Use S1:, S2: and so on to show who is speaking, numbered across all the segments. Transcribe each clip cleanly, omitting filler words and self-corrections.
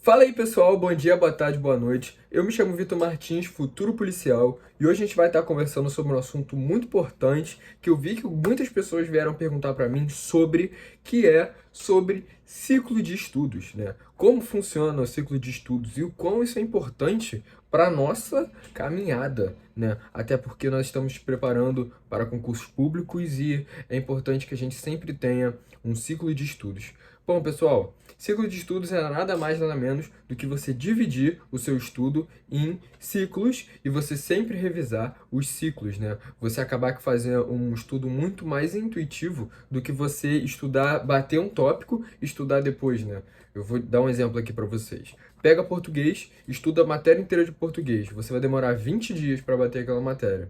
S1: Fala aí pessoal, bom dia, boa tarde, boa noite. Eu me chamo Vitor Martins, futuro policial, e hoje a gente vai estar conversando sobre um assunto muito importante que eu vi que muitas pessoas vieram perguntar para mim sobre, que é sobre ciclo de estudos, né? Como funciona o ciclo de estudos e o quão isso é importante para a nossa caminhada, né? Até porque nós estamos nos preparando para concursos públicos e é importante que a gente sempre tenha um ciclo de estudos. Bom, pessoal, ciclo de estudos é nada mais nada menos do que você dividir o seu estudo em ciclos e você sempre revisar os ciclos, né? Você acabar que fazer um estudo muito mais intuitivo do que você estudar, bater um tópico e estudar depois, né? Eu vou dar um exemplo aqui para vocês. Pega português, estuda a matéria inteira de português. Você vai demorar 20 dias para bater aquela matéria.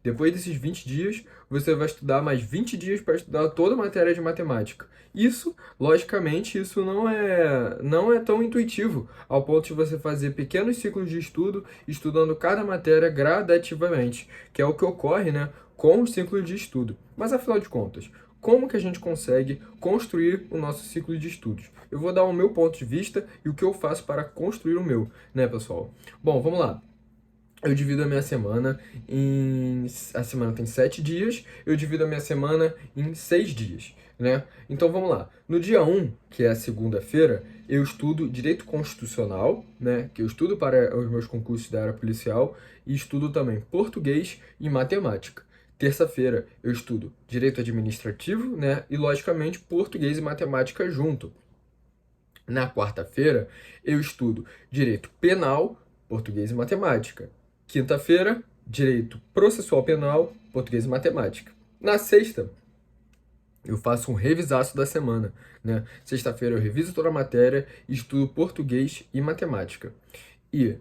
S1: Depois desses 20 dias, você vai estudar mais 20 dias para estudar toda a matéria de matemática. Isso, logicamente, isso não é tão intuitivo, ao ponto de você fazer pequenos ciclos de estudo, estudando cada matéria gradativamente, que é o que ocorre, né, com o ciclo de estudo. Mas afinal de contas, como que a gente consegue construir o nosso ciclo de estudos? Eu vou dar o meu ponto de vista e o que eu faço para construir o meu, né, pessoal? Bom, vamos lá. Eu divido a minha semana em. A semana tem 7 dias, eu divido a minha semana em 6 dias, né? Então vamos lá. No dia um, que é a segunda-feira, eu estudo Direito Constitucional, né? Que eu estudo para os meus concursos da área policial, e estudo também Português e Matemática. Terça-feira, eu estudo Direito Administrativo, né? E, logicamente, Português e Matemática junto. Na quarta-feira, eu estudo Direito Penal, Português e Matemática. Quinta-feira, Direito Processual Penal, Português e Matemática. Na sexta, eu faço um revisaço da semana, né? Sexta-feira eu reviso toda a matéria e estudo Português e Matemática. E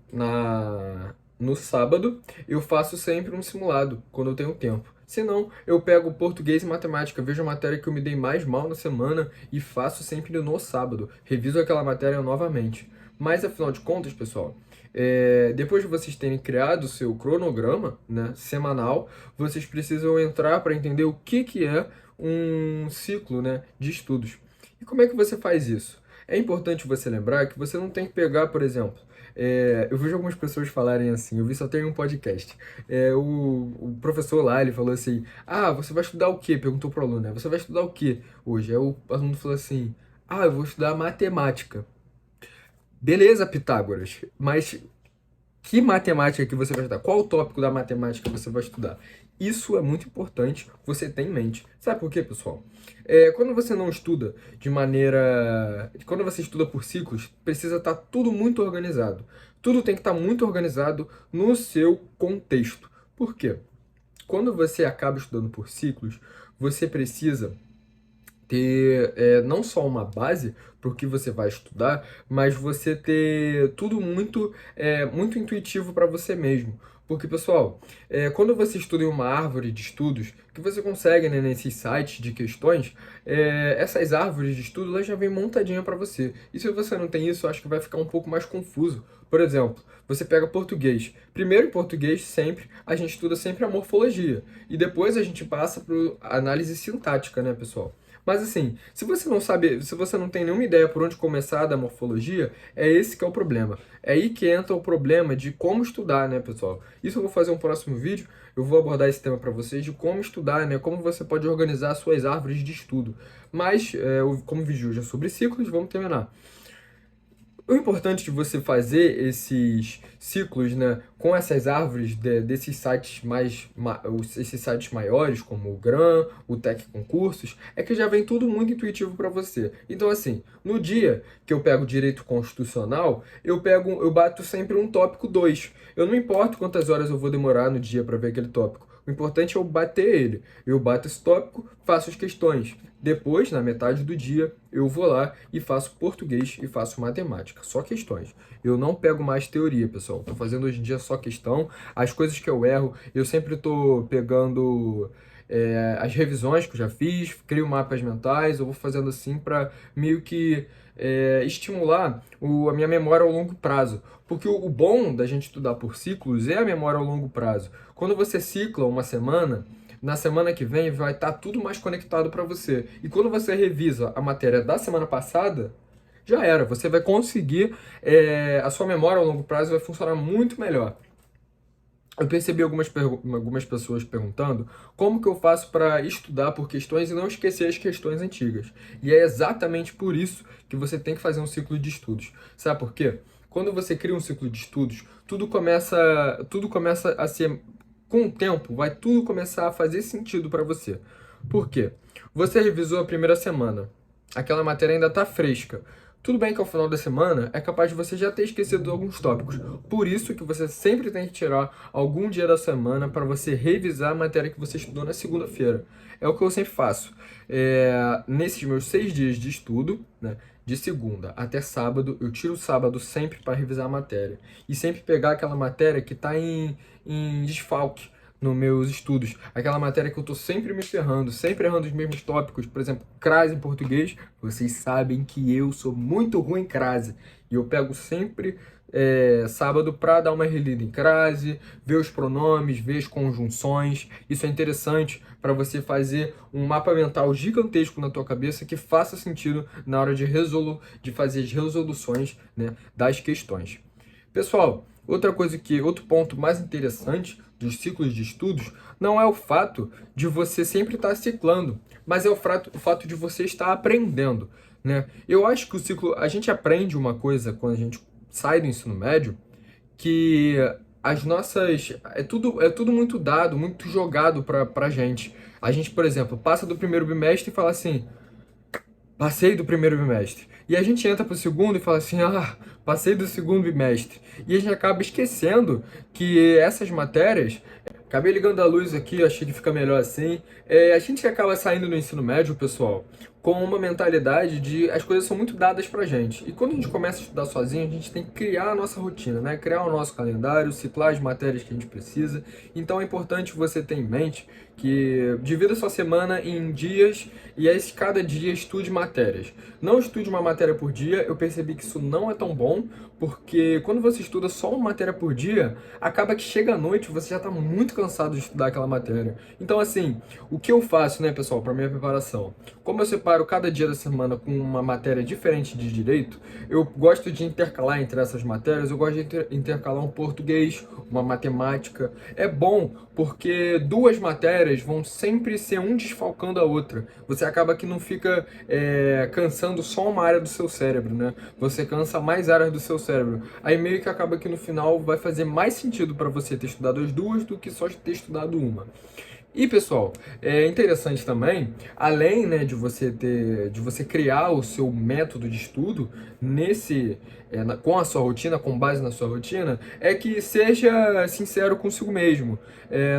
S1: no sábado, eu faço sempre um simulado, quando eu tenho tempo. Se não, eu pego português e matemática, vejo a matéria que eu me dei mais mal na semana e faço sempre no sábado. Reviso aquela matéria novamente. Mas, afinal de contas, pessoal, depois de vocês terem criado o seu cronograma, né, semanal, vocês precisam entrar para entender o que é um ciclo, né, de estudos. E como é que você faz isso? É importante você lembrar que você não tem que pegar, por exemplo, eu vejo algumas pessoas falarem assim, eu vi só tem um podcast. O professor lá, ele falou assim, você vai estudar o quê? Perguntou pro aluno, né? Você vai estudar o quê hoje? Aí o aluno falou assim, eu vou estudar matemática. Beleza, Pitágoras, mas que matemática que você vai estudar? Qual o tópico da matemática que você vai estudar? Isso é muito importante você ter em mente. Sabe por quê, pessoal? Quando você não estuda de maneira. Quando você estuda por ciclos, precisa estar tudo muito organizado. Tudo tem que estar muito organizado no seu contexto. Por quê? Quando você acaba estudando por ciclos, você precisa ter não só uma base para o que você vai estudar, mas você ter tudo muito intuitivo para você mesmo. Porque, pessoal, quando você estuda em uma árvore de estudos, que você consegue, né, nesses sites de questões, essas árvores de estudo elas já vêm montadinha para você. E se você não tem isso, eu acho que vai ficar um pouco mais confuso. Por exemplo, você pega português. Primeiro, em português, sempre, a gente estuda sempre a morfologia. E depois a gente passa para análise sintática, né, pessoal? Mas assim, se você não sabe, se você não tem nenhuma ideia por onde começar da morfologia, é esse que é o problema. É aí que entra o problema de como estudar, né, pessoal? Isso eu vou fazer um próximo vídeo, eu vou abordar esse tema para vocês de como estudar, né, como você pode organizar suas árvores de estudo. Mas, como o vídeo hoje é sobre ciclos, vamos terminar. O importante de você fazer esses ciclos, né, com essas árvores desses sites esses sites maiores, como o GRAM, o Tec Concursos, é que já vem tudo muito intuitivo para você. Então, assim, no dia que eu pego direito constitucional, eu bato sempre um tópico 2. Eu não importo quantas horas eu vou demorar no dia para ver aquele tópico. O importante é eu bater ele. Eu bato esse tópico, faço as questões. Depois, na metade do dia, eu vou lá e faço português e faço matemática. Só questões. Eu não pego mais teoria, pessoal. Estou fazendo hoje em dia só questão. As coisas que eu erro, eu sempre estou pegando as revisões que eu já fiz, crio mapas mentais, eu vou fazendo assim para meio que estimular a minha memória ao longo prazo. Porque o bom da gente estudar por ciclos é a memória ao longo prazo. Quando você cicla uma semana, na semana que vem vai estar tudo mais conectado para você. E quando você revisa a matéria da semana passada, já era. Você vai conseguir, a sua memória a longo prazo vai funcionar muito melhor. Eu percebi algumas pessoas perguntando como que eu faço para estudar por questões e não esquecer as questões antigas. E é exatamente por isso que você tem que fazer um ciclo de estudos. Sabe por quê? Quando você cria um ciclo de estudos, tudo começa a ser, com o tempo, vai tudo começar a fazer sentido para você. Por quê? Você revisou a primeira semana, aquela matéria ainda está fresca. Tudo bem que ao final da semana é capaz de você já ter esquecido alguns tópicos. Por isso que você sempre tem que tirar algum dia da semana para você revisar a matéria que você estudou na segunda-feira. É o que eu sempre faço. Nesses meus 6 dias de estudo, né, de segunda até sábado, eu tiro o sábado sempre para revisar a matéria. E sempre pegar aquela matéria que está em desfalque nos meus estudos. Aquela matéria que eu tô sempre me ferrando, sempre errando os mesmos tópicos. Por exemplo, crase em português. Vocês sabem que eu sou muito ruim em crase. E eu pego sempre sábado para dar uma relida em crase, ver os pronomes, ver as conjunções. Isso é interessante para você fazer um mapa mental gigantesco na tua cabeça que faça sentido na hora de fazer as resoluções, né, das questões. Pessoal, outro ponto mais interessante dos ciclos de estudos não é o fato de você sempre estar ciclando, mas é o fato de você estar aprendendo, né? Eu acho que a gente aprende uma coisa quando a gente sai do ensino médio, que é tudo muito dado, muito jogado pra gente. A gente, por exemplo, passa do primeiro bimestre e fala assim: passei do primeiro bimestre. E a gente entra pro segundo e fala assim: passei do segundo bimestre. E a gente acaba esquecendo que essas matérias. Acabei ligando a luz aqui, achei que fica melhor assim. A gente acaba saindo do ensino médio, pessoal, com uma mentalidade de as coisas são muito dadas pra gente. E quando a gente começa a estudar sozinho, a gente tem que criar a nossa rotina, né? Criar o nosso calendário, ciclar as matérias que a gente precisa. Então é importante você ter em mente que divida sua semana em dias e aí cada dia estude matérias. Não estude uma matéria por dia, eu percebi que isso não é tão bom, porque quando você estuda só uma matéria por dia, acaba que chega à noite você já está muito cansado de estudar aquela matéria. Então assim, o que eu faço, né, pessoal, para minha preparação? Como eu separo cada dia da semana com uma matéria diferente de direito, eu gosto de intercalar entre essas matérias, eu gosto de intercalar um português, uma matemática. É bom porque duas matérias vão sempre ser um desfalcando a outra. Você acaba que não fica cansando só uma área do seu cérebro, né? Você cansa mais áreas do seu cérebro. Aí meio que acaba que no final vai fazer mais sentido para você ter estudado as duas do que só ter estudado uma. E pessoal, é interessante também, além, né, de você criar o seu método de estudo com a sua rotina, com base na sua rotina, é que seja sincero consigo mesmo.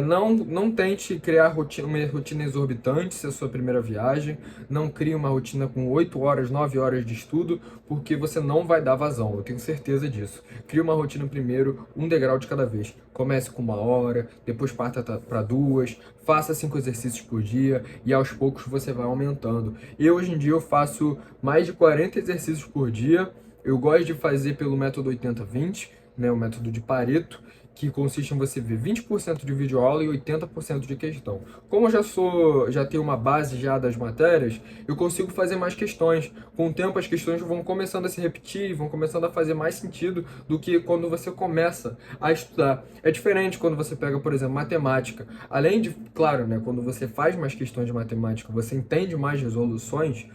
S1: Não tente criar uma rotina exorbitante se é a sua primeira viagem. Não crie uma rotina com 8 horas, 9 horas de estudo, porque você não vai dar vazão, eu tenho certeza disso. Crie uma rotina primeiro, um degrau de cada vez. Comece com 1 hora, depois parta para 2, faça 5 exercícios por dia e aos poucos você vai aumentando. Hoje em dia eu faço mais de 40 exercícios por dia. Eu gosto de fazer pelo método 80-20, né, o método de Pareto, que consiste em você ver 20% de videoaula e 80% de questão. Como eu já tenho uma base já das matérias, eu consigo fazer mais questões. Com o tempo as questões vão começando a se repetir, vão começando a fazer mais sentido do que quando você começa a estudar. É diferente quando você pega, por exemplo, matemática. Além de, claro, né, quando você faz mais questões de matemática, você entende mais resoluções,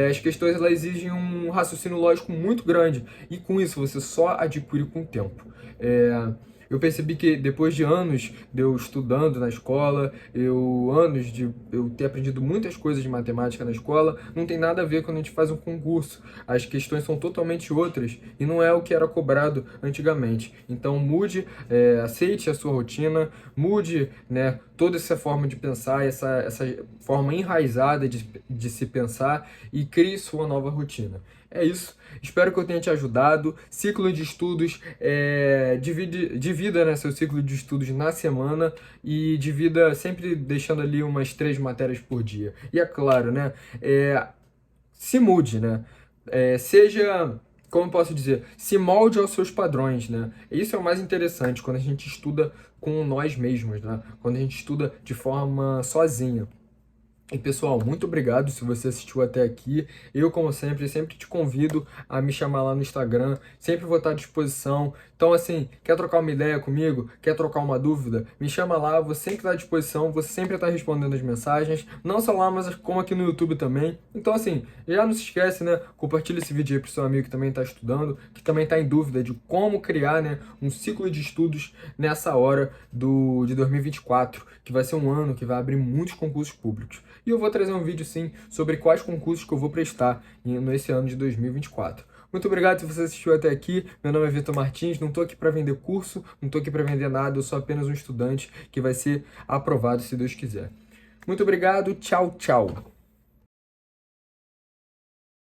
S1: as questões elas exigem um raciocínio lógico muito grande e com isso você só adquire com o tempo. Eu percebi que depois de anos de eu estudando na escola, anos de eu ter aprendido muitas coisas de matemática na escola, não tem nada a ver quando a gente faz um concurso. As questões são totalmente outras e não é o que era cobrado antigamente. Então mude, aceite a sua rotina, mude, né, toda essa forma de pensar, essa forma enraizada de se pensar e crie sua nova rotina. É isso. Espero que eu tenha te ajudado. Ciclo de estudos, divida, né, seu ciclo de estudos na semana e divida sempre deixando ali umas 3 matérias por dia. E é claro, né, se mude, né, como eu posso dizer, se molde aos seus padrões, né? Isso é o mais interessante quando a gente estuda com nós mesmos, né? Quando a gente estuda de forma sozinha. E pessoal, muito obrigado se você assistiu até aqui. Eu, como sempre te convido a me chamar lá no Instagram. Sempre vou estar à disposição. Então, assim, quer trocar uma ideia comigo? Quer trocar uma dúvida? Me chama lá, vou sempre estar à disposição. Vou sempre estar respondendo as mensagens. Não só lá, mas como aqui no YouTube também. Então, assim, já não se esquece, né? Compartilha esse vídeo aí pro seu amigo que também está estudando, que também está em dúvida de como criar, né, um ciclo de estudos nessa hora de 2024, que vai ser um ano que vai abrir muitos concursos públicos. E eu vou trazer um vídeo, sim, sobre quais concursos que eu vou prestar nesse ano de 2024. Muito obrigado se você assistiu até aqui. Meu nome é Vitor Martins, não estou aqui para vender curso, não estou aqui para vender nada, eu sou apenas um estudante que vai ser aprovado se Deus quiser. Muito obrigado, tchau, tchau.